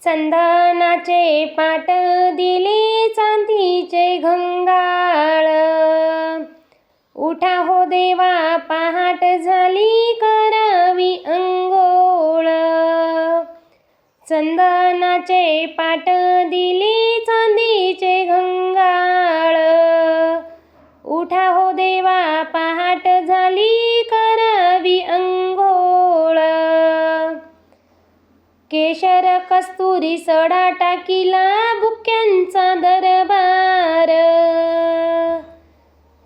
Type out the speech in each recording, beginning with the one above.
चंदनाचे पाट दिले चांदीचे घंगाळ। उठा हो देवा पहाट झाली करावी अंघोळ। चंदनाचे पाट दिले चांदीचे घंगाळ। उठा हो देवा पहाट झाली करावी अंघोळ। केशर कस्तुरी सडा टाकीला बुक्यांचा दरबार।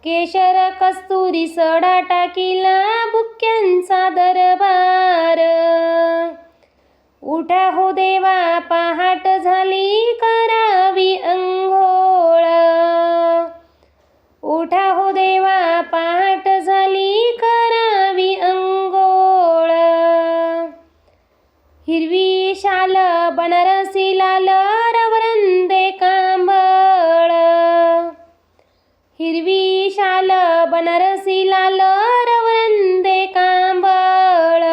केशर कस्तुरी सडा टाकीला बुक्यांचा दरबार। उठा हो देवा पहाट झाली करावी अंघोळ। उठा हो देवा पहाट झाली करावी अंघोळ। हिरवी शाल बनारसी लाल रवरंदे कांबळ। हिरवी शाल बनारसी लाल रवरंदे कांबळ।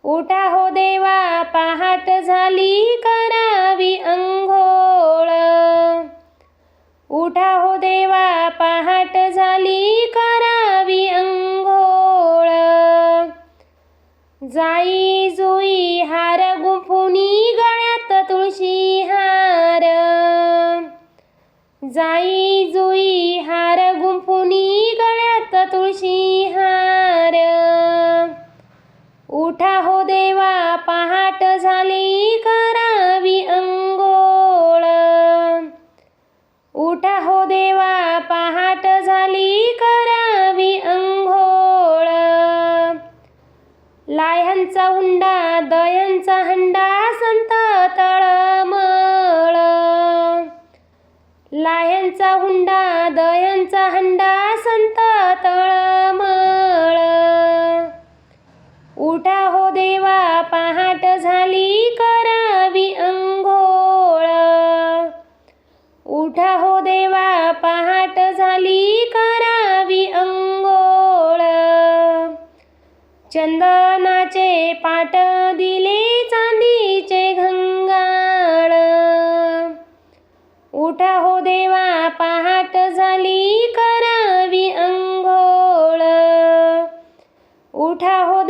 उठा हो देवा पहाट झाली करावी अंघोळ। उठा हो देवा पहाट झाली करावी अंघोळ। जाई जुई हार गुंफुनी गळ्यात तुळशी हार। जाई जुई हार गुंफुनी गळ्यात तुळशी हार। उठा हो देवा पहाट झाली करावी अंघोळ। उठा हो देवा पहाट झाली करावी अंघोळ। लाह्यांचा हुंडा दह्यांचा हंडा संत तळमळ। लाह्यांचा हुंडा दह्यांचा हंडा संत तळमळ। उठा हो देवा पहाट झाली करावी अंघोळ। उठा हो देवा पहाट झाली करावी अंघोळ। चंदनाचे पाट दिले चांदीचे घंगाळ। उठा हो देवा पहाट झाली करावी अंघोळ। उठा हो